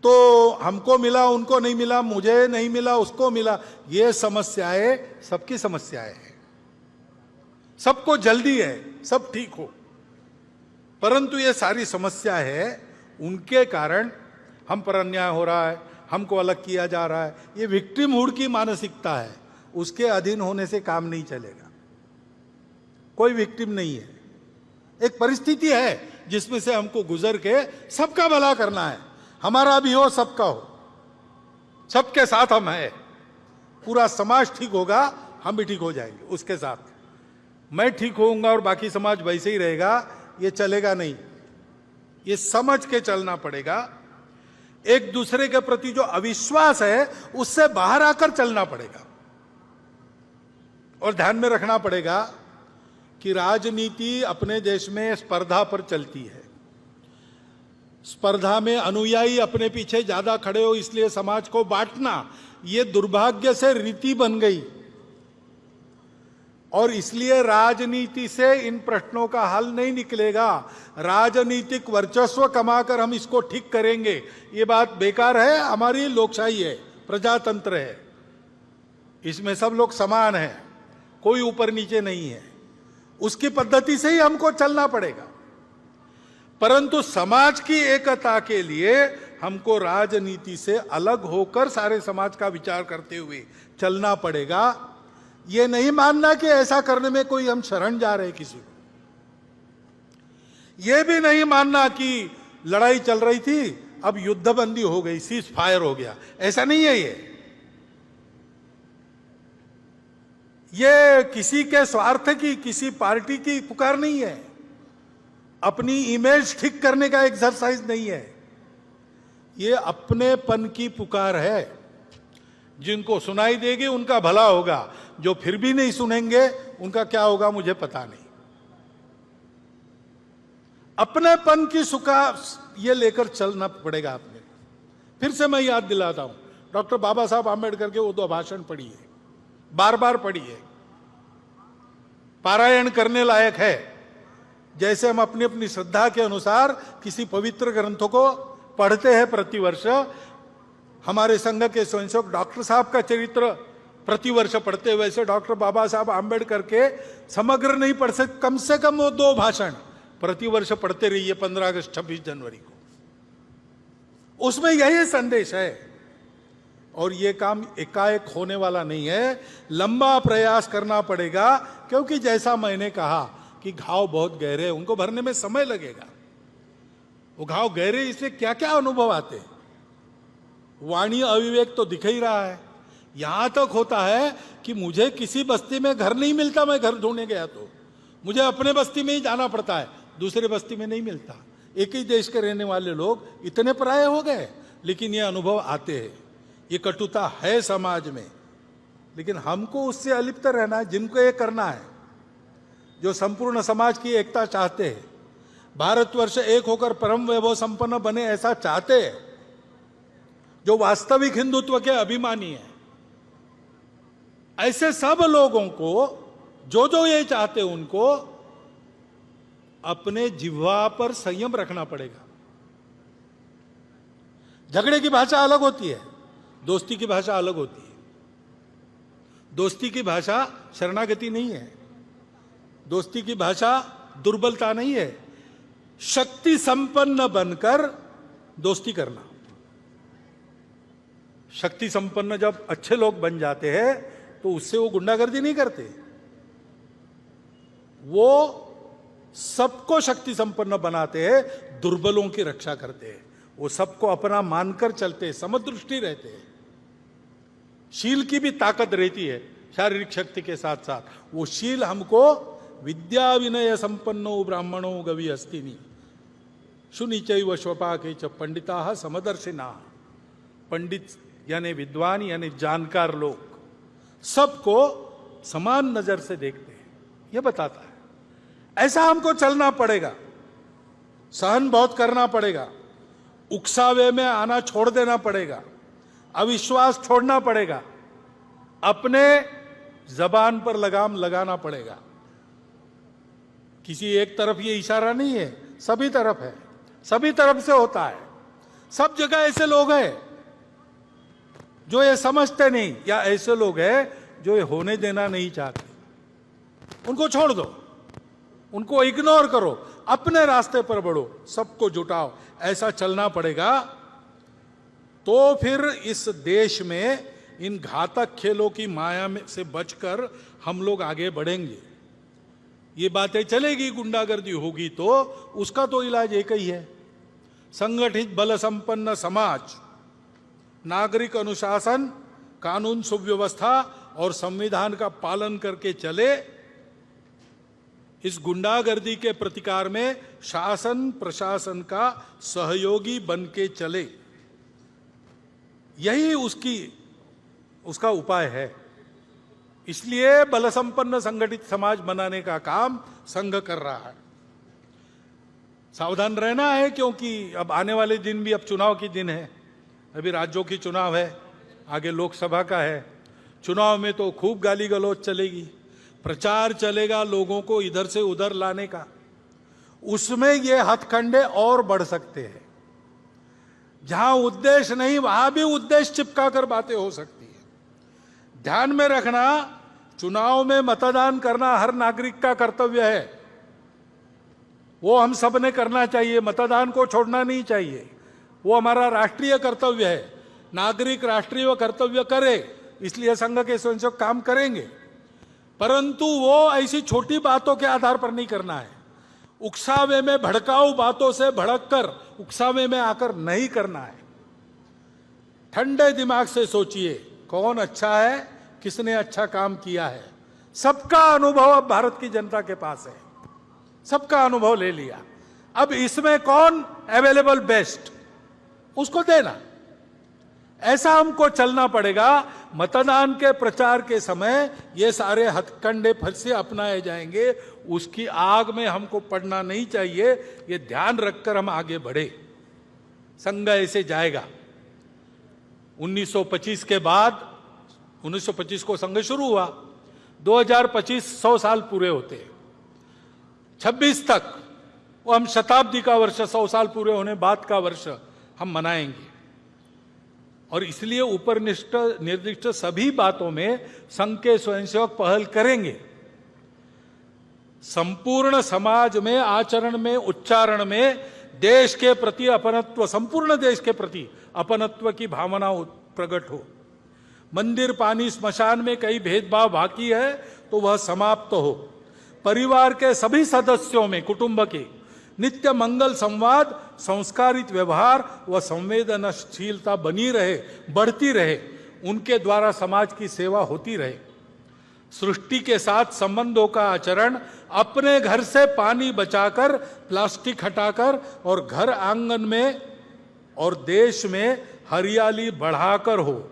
तो हमको मिला, उनको नहीं मिला, मुझे नहीं मिला, उसको मिला, ये समस्याएं सबकी समस्याएं हैं। सबको जल्दी है सब ठीक हो, परंतु ये सारी समस्या है, उनके कारण हम पर अन्याय हो रहा है, हमको अलग किया जा रहा है। ये विक्टिमहुड की मानसिकता है, उसके अधीन होने से काम नहीं चलेगा। कोई विक्टिम नहीं है, एक परिस्थिति है जिसमें से हमको गुजर के सबका भला करना है। हमारा भी हो, सबका हो, सबके साथ हम हैं। पूरा समाज ठीक होगा, हम भी ठीक हो जाएंगे उसके साथ। मैं ठीक होऊंगा और बाकी समाज वैसे ही रहेगा, ये चलेगा नहीं। ये समझ के चलना पड़ेगा। एक दूसरे के प्रति जो अविश्वास है उससे बाहर आकर चलना पड़ेगा। और ध्यान में रखना पड़ेगा कि राजनीति अपने देश में स्पर्धा पर चलती है। स्पर्धा में अनुयायी अपने पीछे ज्यादा खड़े हो, इसलिए समाज को बांटना, यह दुर्भाग्य से रीति बन गई। और इसलिए राजनीति से इन प्रश्नों का हल नहीं निकलेगा। राजनीतिक वर्चस्व कमाकर हम इसको ठीक करेंगे, ये बात बेकार है। हमारी लोकशाही है, प्रजातंत्र है, इसमें सब लोग समान हैं, कोई ऊपर नीचे नहीं है। उसकी पद्धति से ही हमको चलना पड़ेगा। परंतु समाज की एकता के लिए हमको राजनीति से अलग होकर सारे समाज का विचार करते हुए चलना पड़ेगा। ये नहीं मानना कि ऐसा करने में कोई हम शरण जा रहे किसी को। यह भी नहीं मानना कि लड़ाई चल रही थी, अब युद्धबंदी हो गई, सीज फायर हो गया, ऐसा नहीं है। ये किसी के स्वार्थ की, किसी पार्टी की पुकार नहीं है, अपनी इमेज ठीक करने का एक्सरसाइज नहीं है। ये अपनेपन की पुकार है। जिनको सुनाई देगी उनका भला होगा, जो फिर भी नहीं सुनेंगे उनका क्या होगा मुझे पता नहीं। अपनेपन की सुखा ये लेकर चलना पड़ेगा आपने। फिर से मैं याद दिलाता हूं, डॉक्टर बाबा साहब आंबेडकर के वो 2 भाषण पढ़िए, बार बार पढ़िए, पारायण करने लायक है। जैसे हम अपनी अपनी श्रद्धा के अनुसार किसी पवित्र ग्रंथों को पढ़ते हैं प्रतिवर्ष, हमारे संघ के स्वयंसेवक डॉक्टर साहब का चरित्र प्रतिवर्ष पढ़ते, वैसे डॉक्टर बाबा साहब आंबेडकर के समग्र नहीं पढ़ सकते, कम से कम वो 2 भाषण प्रतिवर्ष पढ़ते रहिए 15 अगस्त 26 जनवरी को। उसमें यही संदेश है। और ये काम एकाएक होने वाला नहीं है, लंबा प्रयास करना पड़ेगा। क्योंकि जैसा मैंने कहा कि घाव बहुत गहरे हैं, उनको भरने में समय लगेगा। वो घाव गहरे, इसलिए क्या क्या अनुभव आते हैं। वाणी अविवेक तो दिख ही रहा है। यहां तक होता है कि मुझे किसी बस्ती में घर नहीं मिलता, मैं घर ढूंढने गया तो मुझे अपने बस्ती में ही जाना पड़ता है, दूसरे बस्ती में नहीं मिलता। एक ही देश के रहने वाले लोग इतने पराये हो गए, लेकिन ये अनुभव आते हैं। ये कटुता है समाज में, लेकिन हमको उससे अलिप्त रहना है। जिनको ये करना है, जो संपूर्ण समाज की एकता चाहते हैं, भारतवर्ष एक होकर परम वैभव संपन्न बने ऐसा चाहते हैं, जो वास्तविक हिंदुत्व के अभिमानी है, ऐसे सब लोगों को, जो ये चाहते हैं, उनको अपने जिह्वा पर संयम रखना पड़ेगा। झगड़े की भाषा अलग होती है, दोस्ती की भाषा अलग होती है। दोस्ती की भाषा शरणागति नहीं है, दोस्ती की भाषा दुर्बलता नहीं है, शक्ति संपन्न बनकर दोस्ती करना। शक्ति संपन्न जब अच्छे लोग बन जाते हैं तो उससे वो गुंडागर्दी नहीं करते, वो सबको शक्ति संपन्न बनाते हैं, दुर्बलों की रक्षा करते हैं। वो सबको अपना मानकर चलते हैं, समदृष्टि रहते हैं। शील की भी ताकत रहती है शारीरिक शक्ति के साथ साथ। वो शील हमको विद्या विनय संपन्नो ब्राह्मणो गवि अस्तिनी शुनिचैव स्वपाके च पंडिता समदर्शिना। पंडित यानी विद्वान यानी जानकार लोग सबको समान नजर से देखते हैं, यह बताता है। ऐसा हमको चलना पड़ेगा, सहन बहुत करना पड़ेगा, उकसावे में आना छोड़ देना पड़ेगा, अविश्वास छोड़ना पड़ेगा, अपने जबान पर लगाम लगाना पड़ेगा। किसी एक तरफ ये इशारा नहीं है, सभी तरफ है, सभी तरफ से होता है। सब जगह ऐसे लोग हैं जो ये समझते नहीं, या ऐसे लोग हैं जो ये होने देना नहीं चाहते। उनको छोड़ दो, उनको इग्नोर करो, अपने रास्ते पर बढ़ो, सबको जुटाओ। ऐसा चलना पड़ेगा तो फिर इस देश में इन घातक खेलों की माया में से बचकर हम लोग आगे बढ़ेंगे। ये बातें चलेगी, गुंडागर्दी होगी तो उसका तो इलाज एक ही है, संगठित बल संपन्न समाज, नागरिक अनुशासन, कानून सुव्यवस्था और संविधान का पालन करके चले। इस गुंडागर्दी के प्रतिकार में शासन प्रशासन का सहयोगी बन के चले, यही उसका उपाय है। इसलिए बल संपन्न संगठित समाज बनाने का काम संघ कर रहा है। सावधान रहना है, क्योंकि अब आने वाले दिन भी अब चुनाव के दिन है। अभी राज्यों की चुनाव है, आगे लोकसभा का है। चुनाव में तो खूब गाली गलौज चलेगी, प्रचार चलेगा लोगों को इधर से उधर लाने का। उसमें ये हथकंडे और बढ़ सकते हैं। जहां उद्देश्य नहीं वहां भी उद्देश्य चिपका कर बातें हो सकती है। ध्यान में रखना, चुनाव में मतदान करना हर नागरिक का कर्तव्य है, वो हम सब ने करना चाहिए। मतदान को छोड़ना नहीं चाहिए, वो हमारा राष्ट्रीय कर्तव्य है। नागरिक राष्ट्रीय कर्तव्य करे, इसलिए संघ के स्वयंसेवक काम करेंगे, परंतु वो ऐसी छोटी बातों के आधार पर नहीं करना है। उकसावे में भड़काऊ बातों से भड़ककर उकसावे में आकर नहीं करना है। ठंडे दिमाग से सोचिए कौन अच्छा है, किसने अच्छा काम किया है। सबका अनुभव अब भारत की जनता के पास है, सबका अनुभव ले लिया। अब इसमें कौन अवेलेबल बेस्ट, उसको देना। ऐसा हमको चलना पड़ेगा। मतदान के प्रचार के समय ये सारे हथकंडे फिर से अपनाए जाएंगे, उसकी आग में हमको पड़ना नहीं चाहिए। ये ध्यान रखकर हम आगे बढ़े। संघ ऐसे जाएगा। 1925 के बाद, 1925 को संघ शुरू हुआ, 2025 100 साल पूरे होते हैं। 26 तक वो हम शताब्दी का वर्ष, 100 साल पूरे होने बाद का वर्ष हम मनाएंगे। और इसलिए ऊपर निर्दिष्ट सभी बातों में संघ के स्वयंसेवक पहल करेंगे। संपूर्ण समाज में, आचरण में, उच्चारण में देश के प्रति अपनत्व, संपूर्ण देश के प्रति अपनत्व की भावना प्रकट हो। मंदिर, पानी, स्मशान में कई भेदभाव बाकी है तो वह समाप्त हो। परिवार के सभी सदस्यों में, कुटुंब के, नित्य मंगल संवाद, संस्कारित व्यवहार व संवेदनशीलता बनी रहे, बढ़ती रहे। उनके द्वारा समाज की सेवा होती रहे। सृष्टि के साथ संबंधों का आचरण अपने घर से पानी बचाकर, प्लास्टिक हटाकर और घर आंगन में और देश में हरियाली बढ़ाकर हो।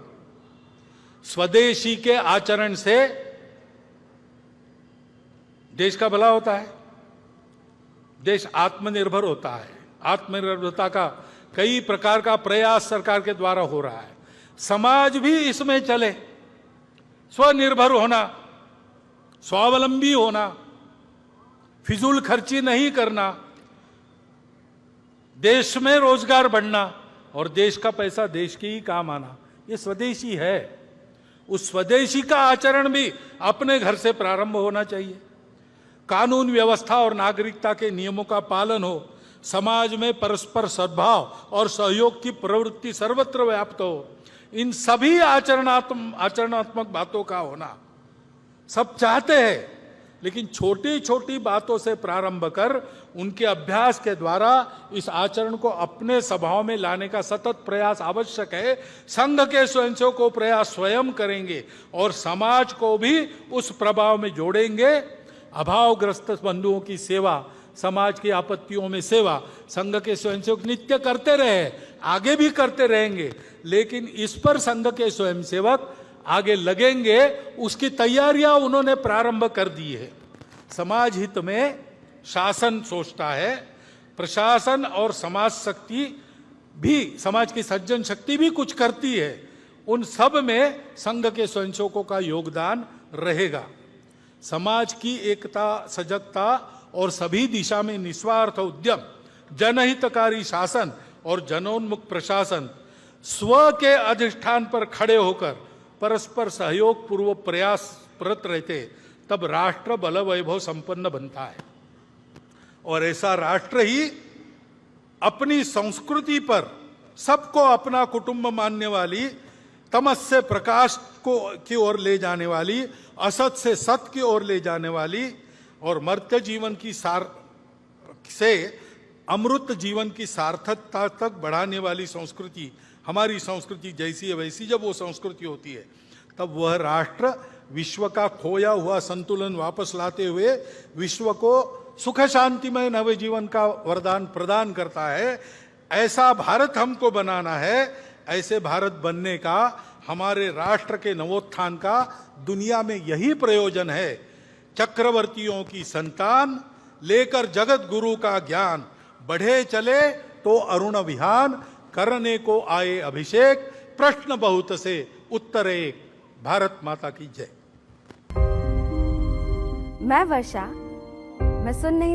स्वदेशी के आचरण से देश का भला होता है, देश आत्मनिर्भर होता है। आत्मनिर्भरता का कई प्रकार का प्रयास सरकार के द्वारा हो रहा है। समाज भी इसमें चले, स्वनिर्भर होना, स्वावलंबी होना, फिजूल खर्ची नहीं करना, देश में रोजगार बढ़ना और देश का पैसा देश के ही काम आना, ये स्वदेशी है। उस स्वदेशी का आचरण भी अपने घर से प्रारंभ होना चाहिए। कानून व्यवस्था और नागरिकता के नियमों का पालन हो। समाज में परस्पर सद्भाव और सहयोग की प्रवृत्ति सर्वत्र व्याप्त हो। इन सभी आचरणात्मक बातों का होना सब चाहते हैं, लेकिन छोटी छोटी बातों से प्रारंभ कर उनके अभ्यास के द्वारा इस आचरण को अपने स्वभाव में लाने का सतत प्रयास आवश्यक है। संघ के स्वयंसेवकों प्रयास स्वयं करेंगे और समाज को भी उस प्रभाव में जोड़ेंगे। अभावग्रस्त बंधुओं की सेवा, समाज की आपत्तियों में सेवा संघ के स्वयंसेवक नित्य करते रहे, आगे भी करते रहेंगे, लेकिन इस पर संघ के स्वयंसेवक आगे लगेंगे, उसकी तैयारियां उन्होंने प्रारंभ कर दी है। समाज हित में शासन सोचता है, प्रशासन और समाज शक्ति भी, समाज की सज्जन शक्ति भी कुछ करती है। उन सब में संघ के स्वयंसेवकों का योगदान रहेगा। समाज की एकता, सजगता और सभी दिशा में निस्वार्थ उद्यम, जनहितकारी शासन और जनोन्मुख प्रशासन स्व के अधिष्ठान पर खड़े होकर परस्पर सहयोग पूर्वक प्रयासरत रहते, तब राष्ट्र बल वैभव संपन्न बनता है। और ऐसा राष्ट्र ही अपनी संस्कृति पर सबको अपना कुटुंब मानने वाली, तमस से प्रकाश को की ओर ले जाने वाली, असत से सत की ओर ले जाने वाली और मर्त्य जीवन की से अमृत जीवन की सार्थकता तक बढ़ाने वाली संस्कृति, हमारी संस्कृति जैसी है वैसी जब वो संस्कृति होती है, तब वह राष्ट्र विश्व का खोया हुआ संतुलन वापस लाते हुए विश्व को सुख शांतिमय नवे जीवन का वरदान प्रदान करता है। ऐसा भारत हमको बनाना है। ऐसे भारत बनने का, हमारे राष्ट्र के नवोत्थान का दुनिया में यही प्रयोजन है। चक्रवर्तियों की संतान लेकर जगत गुरु का ज्ञान, बढ़े चले तो अरुण विहान, करने को आए अभिषेक, प्रश्न बहुत से उत्तर एक। भारत माता की जय। मैं वर्षा, मैं सुन नहीं